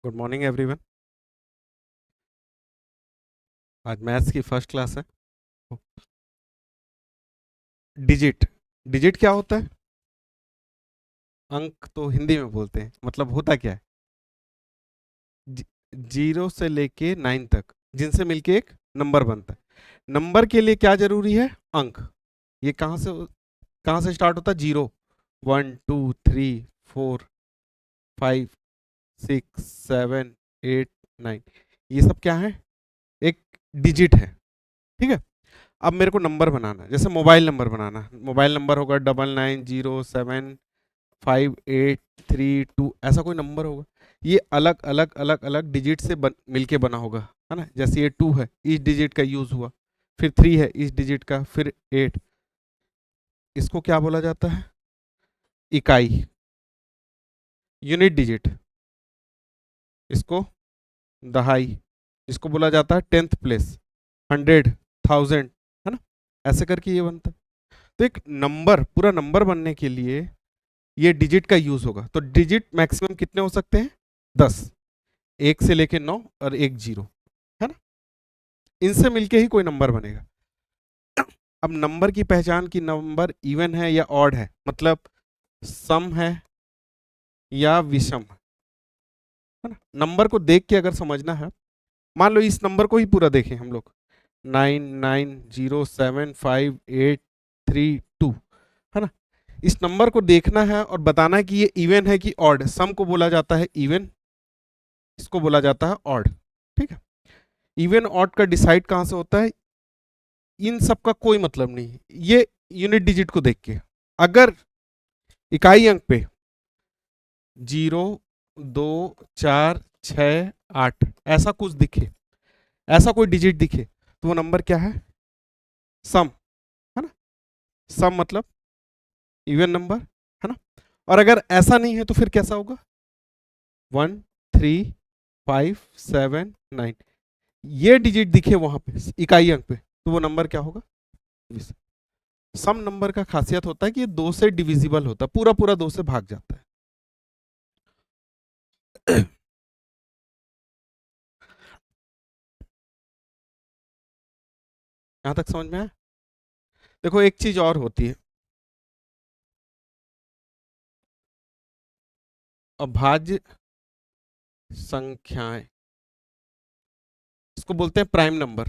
Good morning everyone. आज maths की first class है। डिजिट डिजिट क्या होता है? अंक तो हिंदी में बोलते हैं, मतलब होता क्या है? जी- जीरो से लेके 9 तक जिनसे मिलके एक नंबर बनता है। नंबर के लिए क्या जरूरी है? अंक। ये कहाँ से स्टार्ट होता है? जीरो, 1 2 3 4 5 6 7 8 9। ये सब क्या है? एक डिजिट है। ठीक है। अब मेरे को नंबर बनाना है, जैसे मोबाइल नंबर बनाना है। मोबाइल नंबर होगा 99075832, ऐसा कोई नंबर होगा। ये अलग अलग अलग अलग डिजिट से मिलके बना होगा, है ना। जैसे ये 2 है, इस डिजिट का यूज हुआ। फिर 3 है, इस डिजिट का। फिर 8। इसको क्या बोला जाता है? इकाई, यूनिट डिजिट। इसको दहाई, इसको बोला जाता है 10th प्लेस, 100, 1000, है ना। ऐसे करके ये बनता है। तो एक नंबर, पूरा नंबर बनने के लिए ये डिजिट का यूज होगा। तो डिजिट मैक्सिमम कितने हो सकते हैं? 10। एक से लेके 9 और एक जीरो, है ना। इनसे मिलके ही कोई नंबर बनेगा। अब नंबर की पहचान की नंबर इवन है या ऑड है, मतलब सम है या विषम, है ना। नंबर को देख के अगर समझना है, मान लो इस नंबर को ही पूरा देखें हम लोग, 99075832, है ना। इस नंबर को देखना है और बताना है कि ये इवन है कि ऑड। सम को बोला जाता है इवन, इसको बोला जाता है ऑड। ठीक है। इवन ऑड का डिसाइड कहां से होता है? इन सब का कोई मतलब नहीं है, ये यूनिट डिजिट को देख के। अगर इकाई अंक पे 0 2 4 6 8 ऐसा कुछ दिखे, ऐसा कोई डिजिट दिखे, तो वो नंबर क्या है? सम, है ना। सम मतलब इवन नंबर, है ना। और अगर ऐसा नहीं है तो फिर कैसा होगा? 1 3 5 7 9, ये डिजिट दिखे वहां पे इकाई अंक पे, तो वो नंबर क्या होगा? सम नंबर का खासियत होता है कि ये 2 से डिविजिबल होता है, पूरा पूरा 2 से भाग जाता है। यहां तक समझ में आया? देखो एक चीज और होती है, अभाज्य संख्याएं, इसको बोलते हैं प्राइम नंबर।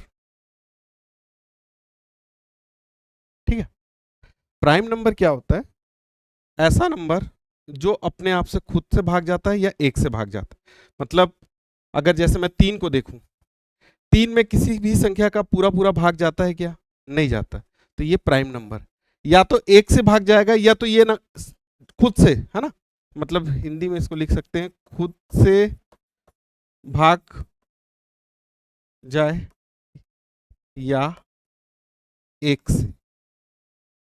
ठीक है। प्राइम नंबर क्या होता है? ऐसा नंबर जो अपने आप से खुद से भाग जाता है या एक से भाग जाता है। मतलब अगर जैसे मैं 3 को देखूं, 3 में किसी भी संख्या का पूरा पूरा भाग जाता है क्या? नहीं जाता। तो ये प्राइम नंबर या तो एक से भाग जाएगा या तो ये ना खुद से, है ना। मतलब हिंदी में इसको लिख सकते हैं, खुद से भाग जाए या एक से,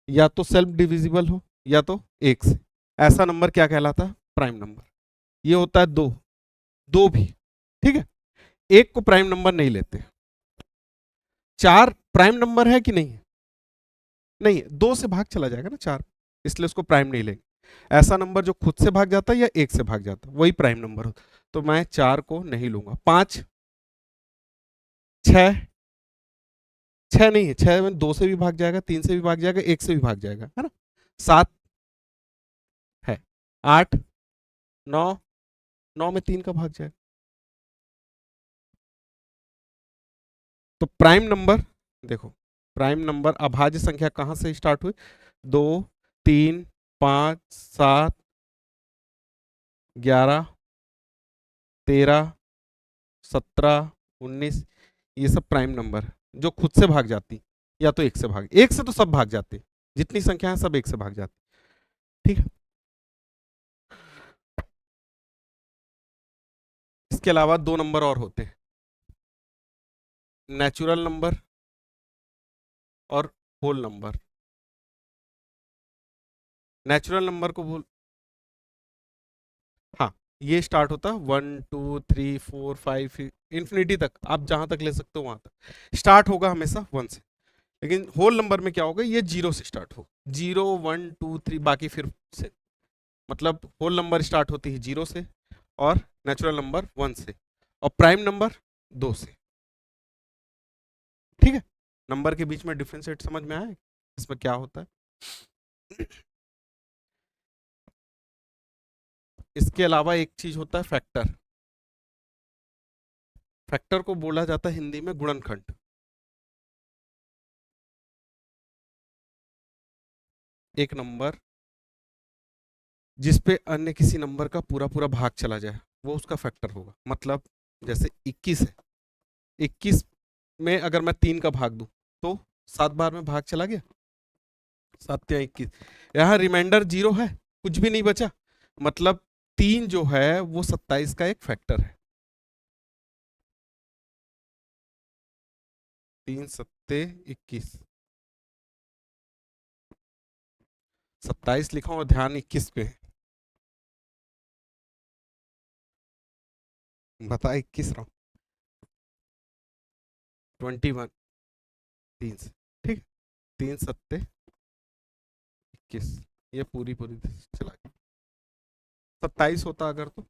या तो सेल्फ डिविजिबल हो या तो एक से। ऐसा नंबर क्या कहलाता है? Prime number. ये होता है दो, दो भी। ठीक है। एक को प्राइम नंबर नहीं लेते। 4 प्राइम नंबर है कि नहीं है? नहीं है, 2 से भाग चला जाएगा ना 4, इसलिए उसको प्राइम नहीं लेंगे। ऐसा नंबर जो खुद से भाग जाता है या एक से भाग जाता है, वही प्राइम नंबर होता है। तो मैं 4 को नहीं लूंगा। 5, 6, 6 नहीं है, 6 में 2 से भी भाग जाएगा, 3 से भी भाग जाएगा, एक से भी भाग जाएगा, है ना। 7 है, 8, 9, 9 में 3 का भाग जाएगा। तो प्राइम नंबर, देखो, प्राइम नंबर अभाज्य संख्या कहां से स्टार्ट हुई? 2 3 5 7 11 13 17 19, ये सब प्राइम नंबर जो खुद से भाग जाती या तो एक से भाग, एक से तो सब भाग जाते, जितनी संख्या है सब एक से भाग जाती। ठीक है। इसके अलावा 2 नंबर और होते हैं, नेचुरल नंबर और होल नंबर। नेचुरल नंबर को बोल, हाँ, ये स्टार्ट होता है 1 2 3 4 5 इंफिनिटी तक, आप जहां तक ले सकते हो वहां तक स्टार्ट होगा हमेशा 1 से। लेकिन होल नंबर में क्या होगा? ये 0 से स्टार्ट होगा, 0 1 2 3, बाकी फिर से, मतलब होल नंबर स्टार्ट होती है 0 से और नेचुरल नंबर 1 से, और प्राइम नंबर 2 से। ठीक है, नंबर के बीच में डिफरेंशिएट समझ में आया इसमें क्या होता है। इसके अलावा एक चीज होता है फैक्टर। फैक्टर को बोला जाता है हिंदी में गुणनखंड। एक नंबर जिसपे अन्य किसी नंबर का पूरा पूरा भाग चला जाए वो उसका फैक्टर होगा। मतलब जैसे 21 है, 21 में अगर मैं 3 का भाग दूं तो 7 बार में भाग चला गया, 7 या 21। यहाँ रिमाइंडर 0 है, कुछ भी नहीं बचा, मतलब 3 जो है वो 27 का एक फैक्टर है। 3 सत्ते 21, 27 लिखा और ध्यान 21 पे। बता 21 रहा हूं, 21 3 से। ठीक, 3 सत्ते 21, ये पूरी पूरी चला गया। 27 होता अगर तो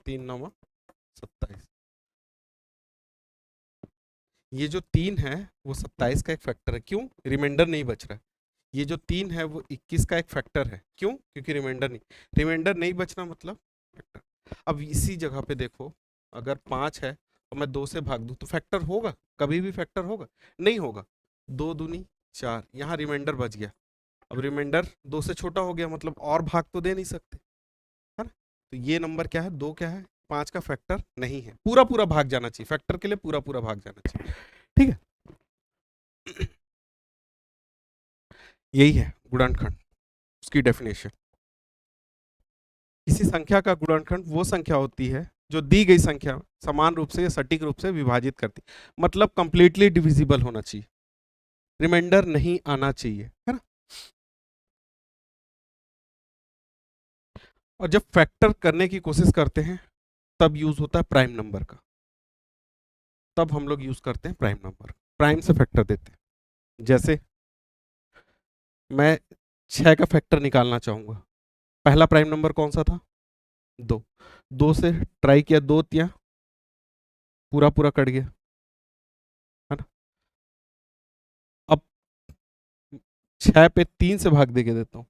3 9 27, ये जो 3 है वो 27 का एक फैक्टर है। क्यों? रिमाइंडर नहीं बच रहा है। ये जो 3 है वो 21 का एक फैक्टर है। क्यों? क्योंकि रिमाइंडर नहीं बचना मतलब फैक्टर। अब इसी जगह पे देखो, अगर 5 है और मैं 2 से भाग दूं तो फैक्टर होगा? कभी भी फैक्टर होगा? नहीं होगा। 2 दूनी 4, यहाँ रिमाइंडर बच गया। अब रिमाइंडर 2 से छोटा हो गया, मतलब और भाग तो दे नहीं सकते, है ना? तो ये नंबर क्या है? 2 क्या है? 5 का फैक्टर नहीं है। पूरा पूरा भाग जाना चाहिए, फैक्टर के लिए पूरा पूरा भाग जाना चाहिए। ठीक है, यही है गुणनखंड, उसकी डेफिनेशन। किसी संख्या का गुणनखंड वो संख्या होती है जो दी गई संख्या समान रूप से या सटीक रूप से विभाजित करती, मतलब कंप्लीटली डिविजिबल होना चाहिए, रिमाइंडर नहीं आना चाहिए, है ना? और जब फैक्टर करने की कोशिश करते हैं तब यूज होता है प्राइम नंबर का। तब हम लोग यूज करते हैं प्राइम नंबर, प्राइम से फैक्टर देते हैं। जैसे मैं 6 का फैक्टर निकालना चाहूंगा, पहला प्राइम नंबर कौन सा था? 2। 2 से ट्राई किया, 2 तिया पूरा पूरा कट गया, है ना? अब 6 पे 3 से भाग दे के देता हूं,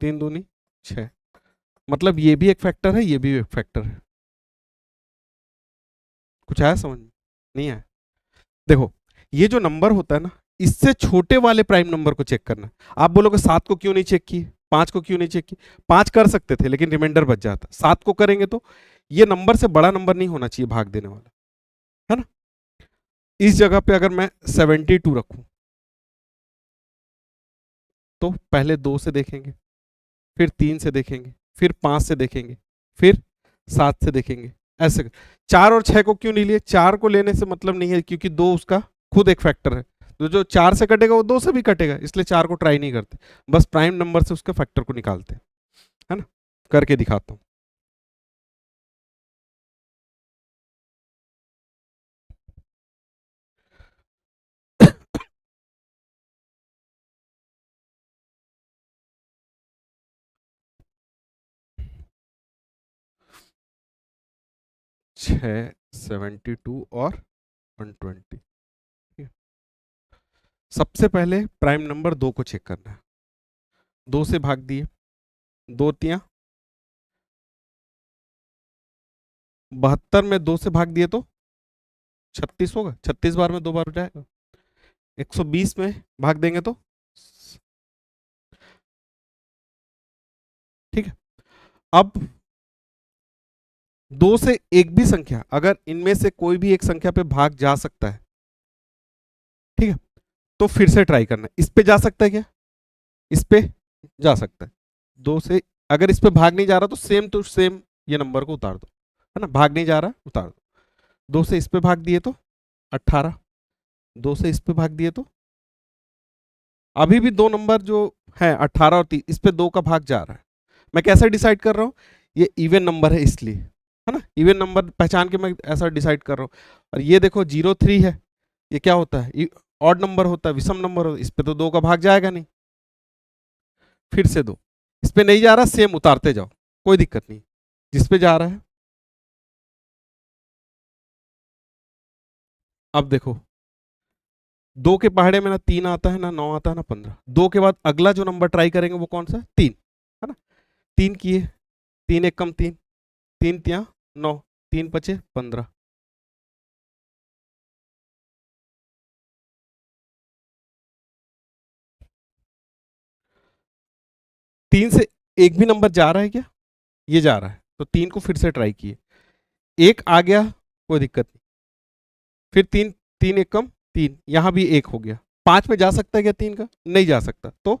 3 दूनी 6, मतलब ये भी एक फैक्टर है, ये भी एक फैक्टर है। कुछ आया समझ में? नहीं आया? देखो, ये जो नंबर होता है ना, इससे छोटे वाले प्राइम नंबर को चेक करना। आप बोलोगे 7 को क्यों नहीं चेक किए, 5 को क्यों नहीं चेक किए? 5 कर सकते थे लेकिन रिमाइंडर बच जाता, 7 को करेंगे तो ये नंबर से बड़ा नंबर नहीं होना चाहिए भाग देने वाला, है ना? इस जगह पे अगर मैं 72 रखूं तो पहले 2 से देखेंगे, फिर 3 से देखेंगे, फिर 5 से देखेंगे, फिर 7 से देखेंगे, ऐसे। 4 और 6 को क्यों नहीं लिए? 4 को लेने से मतलब नहीं है, क्योंकि 2 उसका खुद एक फैक्टर है, तो जो 4 से कटेगा वो 2 से भी कटेगा, इसलिए 4 को ट्राई नहीं करते, बस प्राइम नंबर से उसके फैक्टर को निकालते हैं, है ना? करके दिखाता हूं। 6, 72 और 120। सबसे पहले प्राइम नंबर 2 को चेक करना है। 2 से भाग दिए, 2 तिया 72 में 2 से भाग दिए तो 36 होगा, 36 बार में 2 बार जाएगा। 120 में भाग देंगे तो, ठीक है। अब 2 से एक भी संख्या, अगर इनमें से कोई भी एक संख्या पे भाग जा सकता है, ठीक है, तो फिर से ट्राई करना है। इस पे जा सकता है क्या? इस पे जा सकता है। 2 से अगर इस पे भाग नहीं जा रहा तो सेम टू सेम ये नंबर को उतार दो, है ना? भाग नहीं जा रहा, उतार दो। 2 से इस पे भाग दिए तो 18, 2 से इस पे भाग दिए तो अभी भी दो नंबर जो है 18 और 30, इस पे 2 का भाग जा रहा है। मैं कैसे डिसाइड कर रहा हूँ? ये इवन नंबर है इसलिए, है ना? इवन नंबर पहचान के मैं ऐसा डिसाइड कर रहा हूँ। और ये देखो 03 है, ये क्या होता है? ऑड नंबर होता है, विषम नंबर होता है, इस पे तो 2 का भाग जाएगा नहीं। फिर से 2, इस पे नहीं जा रहा, सेम उतारते जाओ, कोई दिक्कत नहीं। जिस पे जा रहा है, अब देखो, 2 के पहाड़े में ना 3 आता है, ना 9 आता है, ना 15। 2 के बाद अगला जो नंबर ट्राई करेंगे वो कौन सा है? 3, है ना। 3 किए, 3 एक कम 3, 3 तिया 9, 3 पचे 15। 3 से एक भी नंबर जा रहा है क्या? ये जा रहा है, तो 3 को फिर से ट्राई किए, एक आ गया, कोई दिक्कत नहीं। फिर 3, 3 एक कम 3, यहां भी एक हो गया। 5 में जा सकता है क्या 3 का? नहीं जा सकता, तो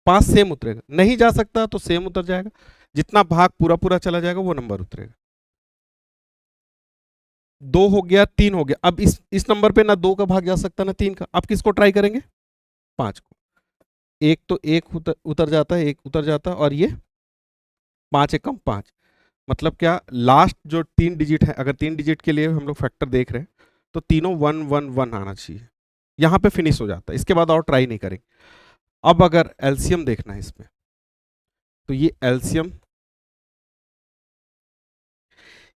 5 सेम उतरेगा। नहीं जा सकता तो सेम उतर जाएगा, जितना भाग पूरा पूरा चला जाएगा वो नंबर उतरेगा। 2 हो गया, 3 हो गया। अब इस नंबर पे ना 2 का भाग जा सकता ना 3 का। अब किसको ट्राई करेंगे? 5 को। एक तो एक उतर जाता है, एक उतर जाता है, और ये 5 एक कम 5। मतलब क्या, लास्ट जो 3 डिजिट है, अगर 3 डिजिट के लिए हम लोग फैक्टर देख रहे हैं, तो तीनों 1 1 1 आना चाहिए। यहां पे फिनिश हो जाता है, इसके बाद और ट्राई नहीं करेंगे। अब अगर एलसीएम देखना है इसमें, तो ये एलसीएम,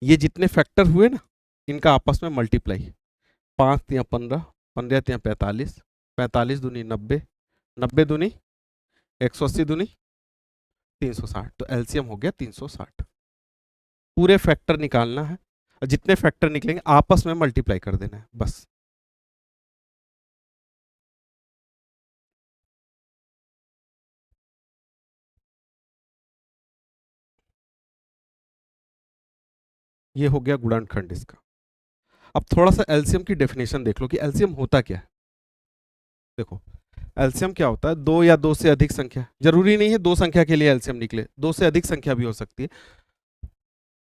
ये जितने फैक्टर हुए ना, इनका आपस में मल्टीप्लाई। 5 तिया 15, 15 तिया 45, 45 दूनी 90, 90 दूनी 180, दूनी 360, तो एलसीएम हो गया 360। पूरे फैक्टर निकालना है, और जितने फैक्टर निकलेंगे आपस में मल्टीप्लाई कर देना है, बस। ये हो गया गुणनखंड इसका। अब थोड़ा सा एलसीएम की डेफिनेशन देख लो कि एलसीएम होता क्या है। देखो, एलसीएम क्या होता है? दो या दो से अधिक संख्या, जरूरी नहीं है दो संख्या के लिए एलसीएम निकले, दो से अधिक संख्या भी हो सकती है।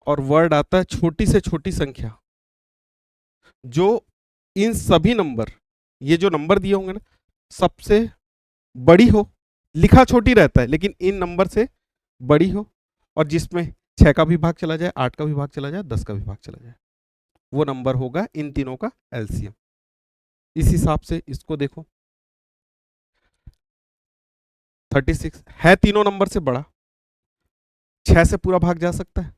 और वर्ड आता है छोटी से छोटी संख्या, जो इन सभी नंबर, ये जो नंबर दिए होंगे ना, सबसे बड़ी हो। लिखा छोटी रहता है, लेकिन इन नंबर से बड़ी हो, और जिसमें 6 का भी भाग चला जाए, 8 का भी भाग चला जाए, 10 का भी भाग चला जाए, वो नंबर होगा इन तीनों का एलसीएम। इस हिसाब से इसको देखो, 36 है तीनों नंबर से बड़ा, 6 से पूरा भाग जा सकता है,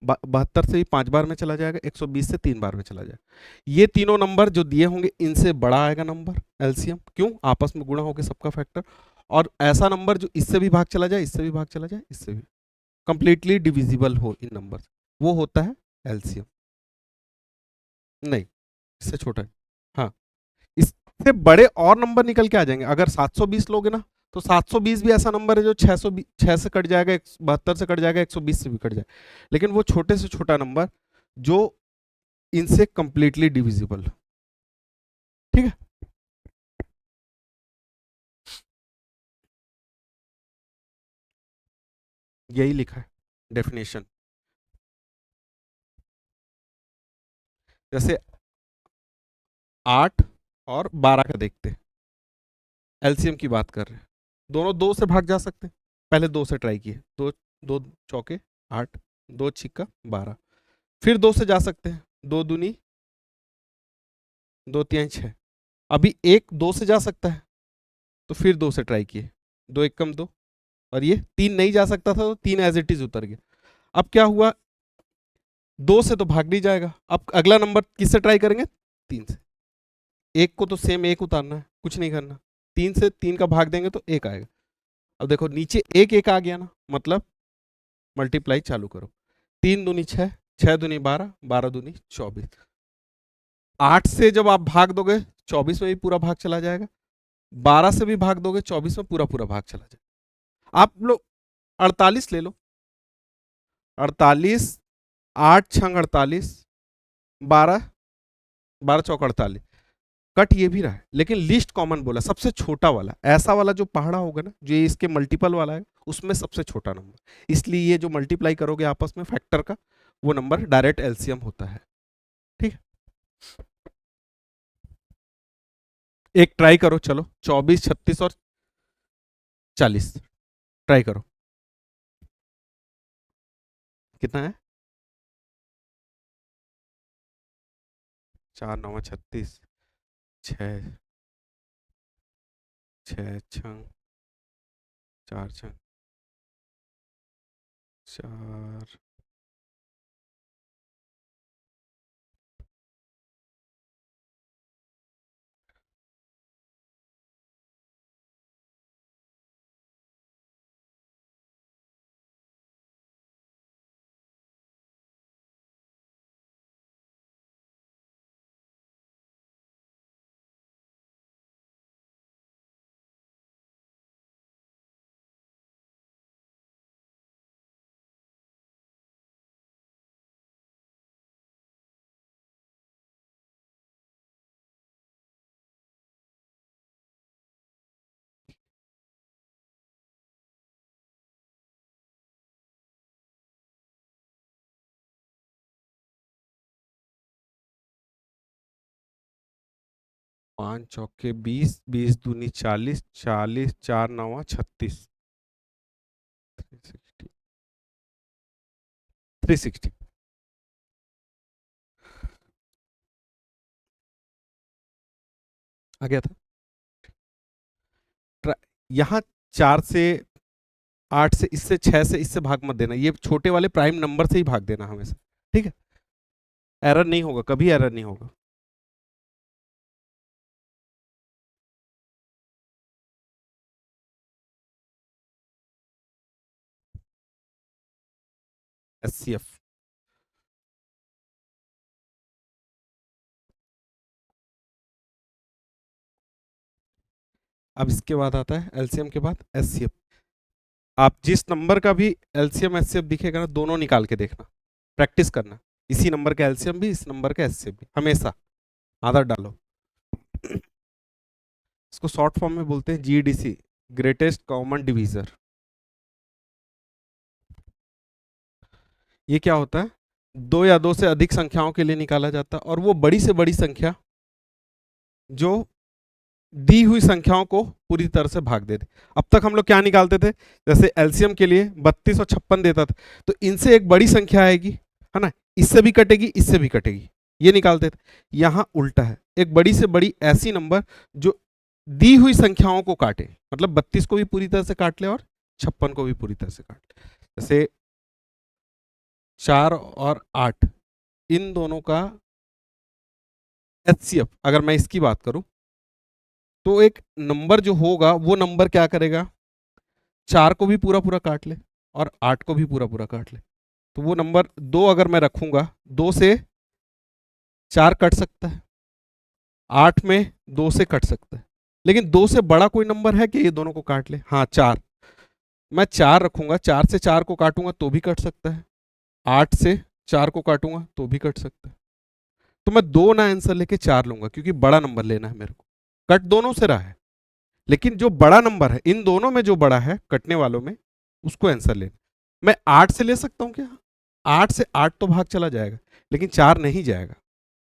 72 से भी 5 बार में चला जाएगा, 120 से 3 बार में चला जाएगा। ये तीनों नंबर जो दिए होंगे, इनसे बड़ा आएगा नंबर एलसीएम। क्यों? आपस में गुणा होकर सबका फैक्टर। और ऐसा नंबर जो इससे भी भाग चला जाए, इससे भी भाग चला जाए, इससे भी कंप्लीटली डिविजिबल हो इन नंबर, वो होता है एलसीएम। नहीं, इससे छोटा है। हाँ, इससे बड़े और नंबर निकल के आ जाएंगे। अगर 720 लोगे ना, तो 720 भी ऐसा नंबर है जो 6 से कट जाएगा, 72 से कट जाएगा, 120 से भी कट जाएगा। लेकिन वो छोटे से छोटा नंबर जो इनसे कंप्लीटली डिविजिबल। ठीक है। यही लिखा है डेफिनेशन। जैसे 8 और 12 का देखते हैं, एलसीएम की बात कर रहे हैं। दोनों 2 से भाग जा सकते हैं, पहले 2 से ट्राई किए, दो, दो चौके 8, दो छिक्का 12। फिर 2 से जा सकते हैं, दो दूनी, दो तिहाई 6। अभी एक 2 से जा सकता है, तो फिर 2 से ट्राई किए, दो एक कम 2, और ये 3 नहीं जा सकता था, तो 3 एज इट इज उतर गया। अब क्या हुआ, 2 से तो भाग नहीं जाएगा, अब अगला नंबर किससे ट्राई करेंगे? 3 से। एक को तो सेम एक उतारना है, कुछ नहीं करना। 3 से 3 का भाग देंगे तो एक आएगा। अब देखो नीचे एक एक आ गया ना, मतलब मल्टीप्लाई चालू करो। 3 दूनी 6, 6 दूनी 12, 12 दूनी 24। 8 से जब आप भाग दोगे, 24 में भी पूरा भाग चला जाएगा। 12 से भी भाग दोगे, 24 में पूरा पूरा भाग चला जाएगा। आप लोग 48 ले लो, 48, 8 छंग 48, 12, 12 चौक 48। कट ये भी रहा है, लेकिन लिस्ट कॉमन बोला, सबसे छोटा वाला, ऐसा वाला जो पहाड़ा होगा ना, जो ये इसके मल्टीपल वाला है, उसमें सबसे छोटा नंबर। इसलिए ये जो मल्टीप्लाई करोगे आपस में फैक्टर का, वो नंबर डायरेक्ट एलसीएम होता है। ठीक है। एक ट्राई करो, चलो 24, 36 और 40 ट्राई करो, कितना है? 4 9 36, 6, 6 6 4 6 4 5 चौके 20, 20 दूनी 40, 40 4 नवा 36, 360, 360 आ गया था। यहाँ 4 से 8 से, इससे 6 से, इससे भाग मत देना, ये छोटे वाले प्राइम नंबर से ही भाग देना हमेशा, ठीक है। एरर नहीं होगा, कभी एरर नहीं होगा। एचसीएफ। अब इसके बाद आता है एलसीएम के बाद एचसीएफ। आप जिस नंबर का भी एलसीएम एचसीएफ दिखेगा ना, दोनों निकाल के देखना, प्रैक्टिस करना। इसी नंबर का एलसीएम भी, इस नंबर का एचसीएफ भी, हमेशा आदत डालो। इसको शॉर्ट फॉर्म में बोलते हैं जीडीसी, ग्रेटेस्ट कॉमन डिवीजर। ये क्या होता है? दो या दो से अधिक संख्याओं के लिए निकाला जाता है, और वो बड़ी से बड़ी संख्या जो दी हुई संख्याओं को पूरी तरह से भाग देते। अब तक हम लोग क्या निकालते थे? जैसे एलसीएम के लिए 32 और 56 देता था, तो इनसे एक बड़ी संख्या आएगी, है ना, इससे भी कटेगी, इससे भी कटेगी, ये निकालते थे। यहां उल्टा है, एक बड़ी से बड़ी ऐसी नंबर जो दी हुई संख्याओं को काटे, मतलब 32 को भी पूरी तरह से काट ले और 56 को भी पूरी तरह से काट ले। जैसे 4 और 8, इन दोनों का एचसीएफ अगर मैं इसकी बात करूं, तो एक नंबर जो होगा वो नंबर क्या करेगा? 4 को भी पूरा पूरा काट ले और 8 को भी पूरा पूरा काट ले। तो वो नंबर 2 अगर मैं रखूंगा, 2 से 4 कट सकता है, 8 में 2 से कट सकता है, लेकिन 2 से बड़ा कोई नंबर है कि ये दोनों को काट ले? हाँ, 4। मैं 4 रखूंगा, 4 से 4 को काटूंगा तो भी कट सकता है, 8 से 4 को काटूंगा तो भी कट सकता है। तो मैं 2 ना आंसर लेके 4 लूंगा, क्योंकि बड़ा नंबर लेना है मेरे को। कट दोनों से रहा है, लेकिन जो बड़ा नंबर है, इन दोनों में जो बड़ा है कटने वालों में, उसको आंसर लेना। मैं 8 से ले सकता हूं क्या? 8 से 8 तो भाग चला जाएगा, लेकिन 4 नहीं जाएगा,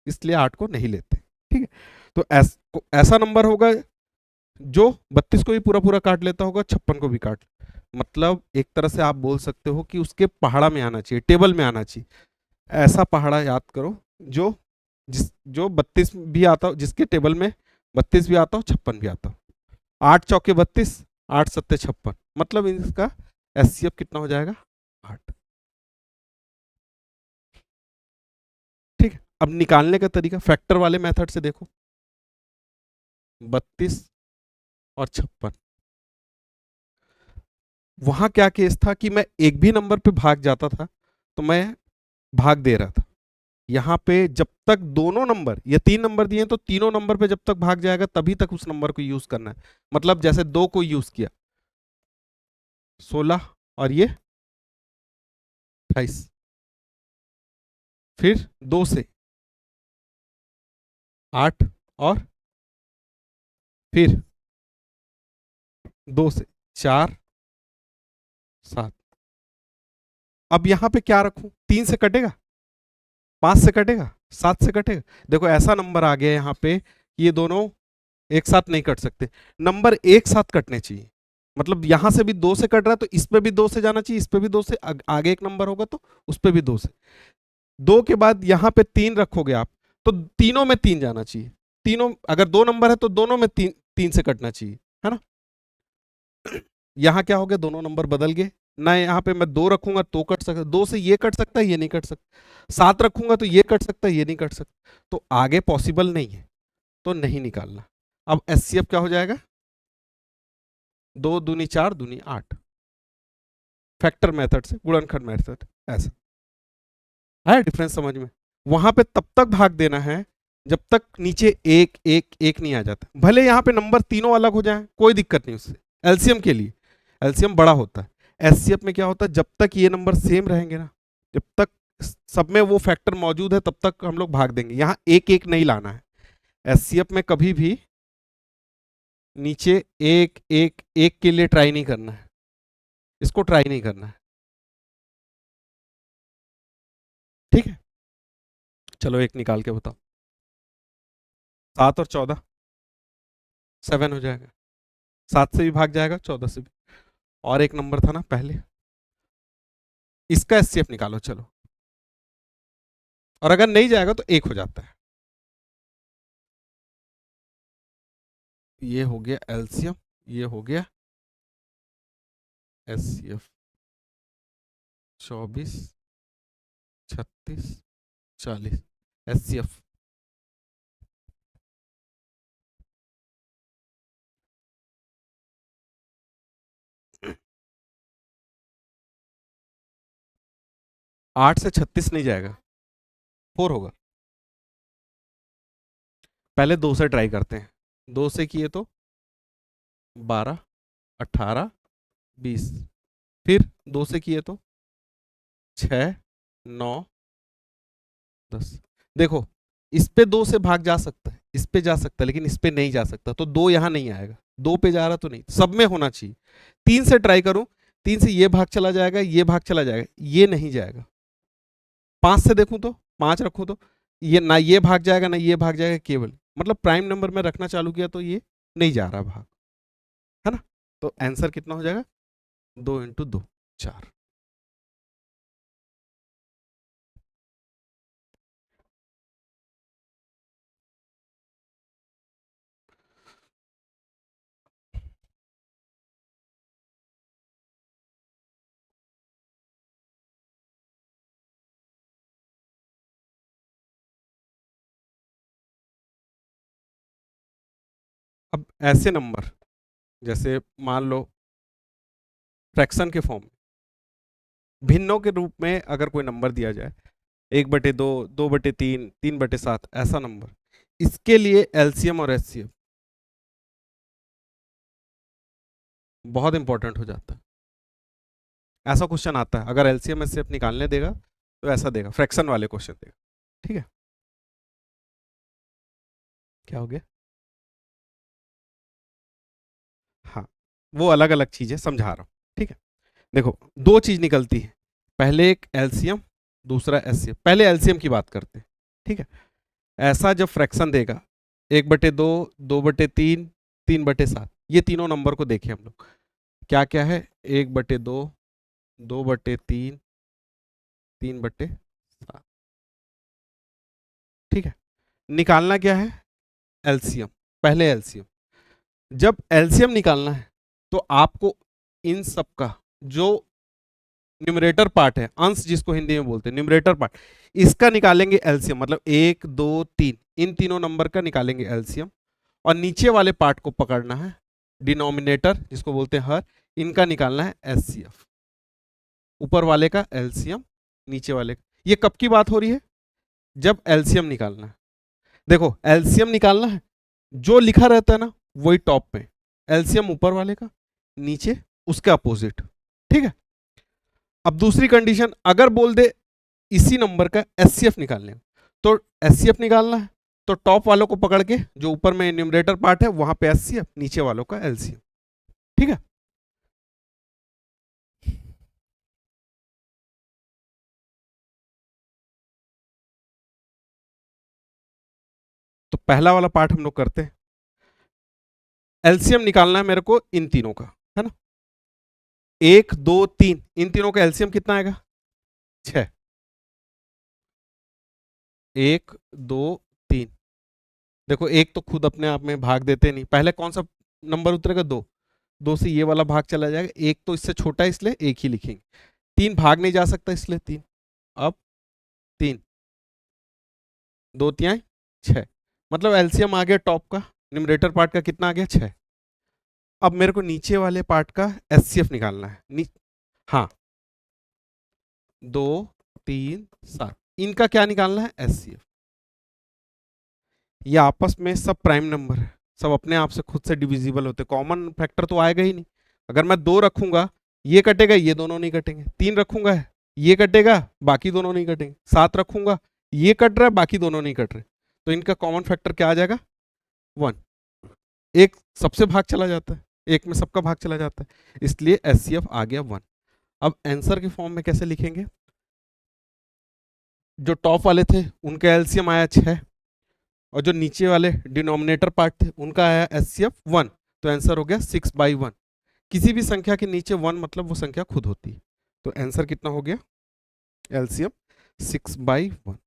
इसलिए 8 को नहीं लेते, ठीक है। तो ऐसा नंबर होगा जो 32 को भी पूरा पूरा काट लेता होगा, 56 को भी काट। मतलब एक तरह से आप बोल सकते हो कि उसके पहाड़ा में आना चाहिए, टेबल में आना चाहिए। ऐसा पहाड़ा याद करो जो जो 32 भी आता हो, जिसके टेबल में 32 भी आता हो, 56 भी आता हो। 8 चौके 32, 8 सत्ते 56, मतलब इसका एचसीएफ कितना हो जाएगा? 8। ठीक है। अब निकालने का तरीका फैक्टर वाले मेथड से देखो, 32 और 56। वहां क्या केस था कि मैं एक भी नंबर पे भाग जाता था तो मैं भाग दे रहा था। यहां पे जब तक दोनों नंबर, ये 3 नंबर दिए तो तीनों नंबर पे जब तक भाग जाएगा तभी तक उस नंबर को यूज करना है। मतलब जैसे 2 को यूज किया, 16 और ये 28, फिर 2 से 8 और फिर 2 से 4 7। अब यहां पे क्या रखूं? 3 से कटेगा, 5 से कटेगा, 7 से कटेगा। देखो ऐसा नंबर आ गया यहाँ पे, ये दोनों एक साथ नहीं कट सकते, नंबर एक साथ कटने चाहिए। मतलब यहां से भी 2 से कट रहा है तो इस पे भी 2 से जाना चाहिए, इस पे भी 2 से, आगे एक नंबर होगा तो उस पे भी 2 से। 2 के बाद यहां पे 3 रखोगे आप, तो तीनों में 3 जाना चाहिए। तीनों, अगर 2 नंबर है तो दोनों में 3 3 से कटना चाहिए, है ना। यहां क्या हो गया? दोनों नंबर बदल गए, ना यहाँ पे मैं 2 रखूंगा तो कट सकता, 2 से ये कट सकता है, ये नहीं कट सकता, 7 रखूंगा तो ये कट सकता है, ये नहीं कट सकता, तो आगे पॉसिबल नहीं है, तो नहीं निकालना। अब एचसीएफ क्या हो जाएगा, 2 दूनी 4 दूनी 8, फैक्टर मेथड से गुणनखंड मेथड, ऐसा है डिफरेंस समझ में। वहां पे तब तक भाग देना है जब तक नीचे एक एक एक नहीं आ जाता, भले यहाँ पे नंबर तीनों अलग हो जाए कोई दिक्कत नहीं उससे, एलसीएम के लिए एलसीएम बड़ा होता है। एचसीएफ में क्या होता है, जब तक ये नंबर सेम रहेंगे ना, जब तक सब में वो फैक्टर मौजूद है तब तक हम लोग भाग देंगे, यहाँ एक एक नहीं लाना है। एचसीएफ में कभी भी नीचे एक एक एक के लिए ट्राई नहीं करना है, इसको ट्राई नहीं करना है, ठीक है। चलो एक निकाल के बताओ, 7 और 14 7 हो जाएगा, 7 से भी भाग जाएगा, 14 से भी, और एक नंबर था ना पहले, इसका एचसीएफ निकालो चलो, और अगर नहीं जाएगा तो एक हो जाता है। ये हो गया एलसीएम, ये हो गया एचसीएफ, 24 36 40 एचसीएफ। आठ से 36 नहीं जाएगा, 4 होगा। पहले 2 से ट्राई करते हैं, 2 से किए तो 12 18 20, फिर 2 से किए तो 6 9 10। देखो इस पे 2 से भाग जा सकता है, इस पे जा सकता है, लेकिन इस पे नहीं जा सकता, तो 2 यहां नहीं आएगा, 2 पे जा रहा तो नहीं, सब में होना चाहिए। 3 से ट्राई करूं, 3 से ये भाग चला जाएगा, ये भाग चला जाएगा, ये नहीं जाएगा। 5 से देखूं तो 5 रखूं तो ये ना, ये भाग जाएगा ना ये भाग जाएगा, केवल मतलब प्राइम नंबर में रखना चालू किया तो ये नहीं जा रहा भाग, है ना। तो आंसर कितना हो जाएगा, 2 इंटू 2 4। अब ऐसे नंबर, जैसे मान लो फ्रैक्शन के फॉर्म में, भिन्नों के रूप में अगर कोई नंबर दिया जाए, 1/2 2/3 3/7, ऐसा नंबर, इसके लिए एलसीएम और एचसीएफ बहुत इंपॉर्टेंट हो जाता है। ऐसा क्वेश्चन आता है, अगर एलसीएम एचसीएफ निकालने देगा तो ऐसा देगा, फ्रैक्शन वाले क्वेश्चन देगा, ठीक है। क्या हो गया, हाँ वो अलग अलग चीजें समझा रहा हूं, ठीक है। देखो 2 चीज निकलती है, पहले एक एलसीएम, दूसरा एचसीएफ। पहले एलसीएम की बात करते हैं, ठीक है। ऐसा जब फ्रैक्शन देगा, 1/2 2/3 3/7, ये तीनों नंबर को देखें हम लोग, क्या क्या है, 1/2 2/3 3/7, ठीक है। निकालना क्या है, एलसीएम, पहले एलसीएम। जब एलसीएम निकालना है तो आपको इन सब का जो न्यूमरेटर पार्ट है, अंश जिसको हिंदी में बोलते हैं न्यूमरेटर पार्ट, इसका निकालेंगे एलसीएम, मतलब 1 2 3, इन तीनों नंबर का निकालेंगे एलसीएम, और नीचे वाले पार्ट को पकड़ना है, डिनोमिनेटर जिसको बोलते हैं हर, इनका निकालना है एचसीएफ। ऊपर वाले का एलसीएम, नीचे वाले का। ये कब की बात हो रही है, जब एलसीएम निकालना है। देखो एलसीएम निकालना है, जो लिखा रहता है ना वही टॉप पे, एलसीएम ऊपर वाले का, नीचे उसके अपोजिट, ठीक है। अब दूसरी कंडीशन, अगर बोल दे इसी नंबर का एचसीएफ निकालने, तो एचसीएफ निकालना है तो टॉप वालों को पकड़ के, जो ऊपर में न्यूमरेटर पार्ट है वहां पे एचसीएफ, नीचे वालों का एलसीएम, ठीक है। तो पहला वाला पार्ट हम लोग करते हैं, एलसीएम निकालना है मेरे को इन तीनों का, है ना। 1 2 3, इन तीनों का एलसीएम कितना आएगा, 6। 1 2 3, देखो एक तो खुद अपने आप में भाग देते नहीं, पहले कौन सा नंबर उतरेगा, 2, 2 से ये वाला भाग चला जाएगा, एक तो इससे छोटा है इसलिए एक ही लिखेंगे, 3 भाग नहीं जा सकता इसलिए 3। अब 3 2 तिहाई 6, मतलब एलसीएम आ गया टॉप का, न्यूमरेटर पार्ट का कितना आ गया 6। अब मेरे को नीचे वाले पार्ट का एचसीएफ निकालना है। हाँ 2 3 7, इनका क्या निकालना है एचसीएफ। ये आपस में सब प्राइम नंबर है, सब अपने आप से खुद से डिविजिबल होते, कॉमन फैक्टर तो आएगा ही नहीं। अगर मैं 2 रखूंगा ये कटेगा, ये दोनों नहीं कटेंगे, 3 रखूंगा ये कटेगा, बाकी दोनों नहीं कटेंगे, 7 रखूंगा ये कट रहा है, बाकी दोनों नहीं कट रहे, तो इनका कॉमन फैक्टर क्या आ जाएगा 1। एक सबसे भाग चला जाता है, एक में सबका भाग चला जाता है, इसलिए एचसीएफ आ गया 1। अब आंसर के फॉर्म में कैसे लिखेंगे, जो टॉप वाले थे उनका एलसीएम आया 6 और जो नीचे वाले डिनोमिनेटर पार्ट थे उनका आया एचसीएफ 1, तो आंसर हो गया 6/1। किसी भी संख्या के नीचे 1 मतलब वो संख्या खुद होती है, तो आंसर कितना हो गया एलसीएम 6/1।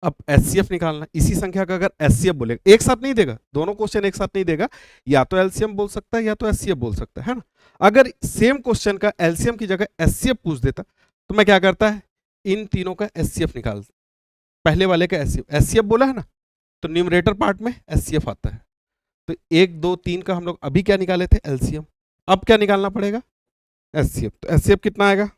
अब एचसीएफ निकालना, इसी संख्या का अगर एचसीएफ बोलेगा, एक साथ नहीं देगा, दोनों क्वेश्चन एक साथ नहीं देगा, या तो एलसीएम बोल सकता है या तो एचसीएफ बोल सकता है ना। अगर सेम क्वेश्चन का एलसीएम की जगह एचसीएफ पूछ देता तो मैं क्या करता है, इन तीनों का एचसीएफ निकाल, पहले वाले का एचसीएफ, एचसीएफ बोला है ना तो न्यूमरेटर पार्ट में एचसीएफ आता है, तो 1 2 3 का हम लोग अभी क्या निकाले थे एलसीएम, अब क्या निकालना पड़ेगा एचसीएफ, तो एचसीएफ कितना आएगा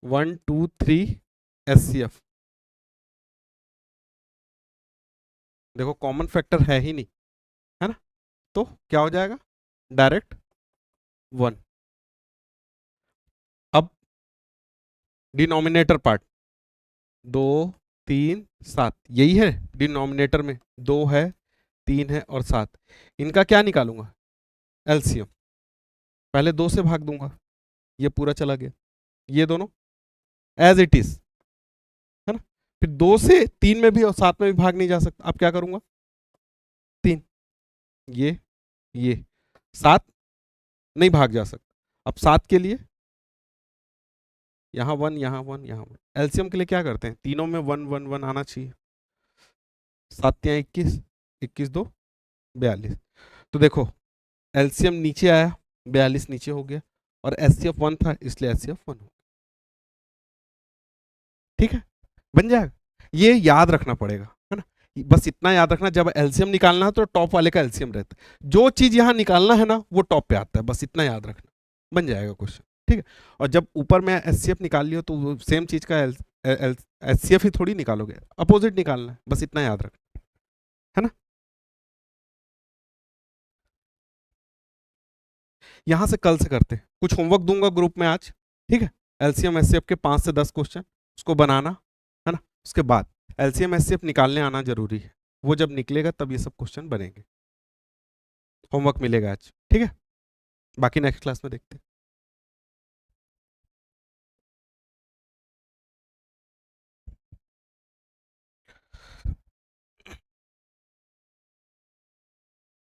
1 2 3 एचसीएफ। देखो कॉमन फैक्टर है ही नहीं, है ना, तो क्या हो जाएगा डायरेक्ट 1। अब डिनोमिनेटर पार्ट 2 3 7, यही है डिनोमिनेटर में, 2 है 3 है और 7, इनका क्या निकालूंगा एलसीएम, पहले 2 से भाग दूंगा, ये पूरा चला गया, ये दोनों एज इट इज, है ना, फिर 2 से 3 में भी और 7 में भी भाग नहीं जा सकता, अब क्या करूंगा 3, ये 7 नहीं भाग जा सकता, अब 7 के लिए यहाँ 1 यहाँ 1 यहाँ 1, एलसीएम के लिए क्या करते हैं, तीनों में 1 1 1 आना चाहिए, 7 या 21, 21 2 42, तो देखो एलसीएम नीचे आया 42 नीचे हो गया, और एचसीएफ 1 था इसलिए एचसीएफ 1 हो गया, ठीक है बन जाएगा। ये याद रखना पड़ेगा, है ना, बस इतना याद रखना, जब एलसीएम निकालना है तो टॉप वाले का एलसीएम रहता है, जो चीज यहाँ निकालना है ना वो टॉप पे आता है, बस इतना याद रखना, बन जाएगा क्वेश्चन, ठीक है। और जब ऊपर में एचसीएफ निकाल लियो तो सेम चीज का एचसीएफ ही थोड़ी निकालोगे, अपोजिट निकालना है, बस इतना याद रखना, है ना। यहां से कल से करते हैं, कुछ होमवर्क दूंगा ग्रुप में आज, ठीक है, एलसीएम एचसीएफ के 5 से 10 क्वेश्चन उसको बनाना, है ना, उसके बाद एलसीएम एचसीएफ निकालने आना जरूरी है, वो जब निकलेगा तब ये सब क्वेश्चन बनेंगे, होमवर्क मिलेगा आज, ठीक है, बाकी नेक्स्ट क्लास में देखते हैं।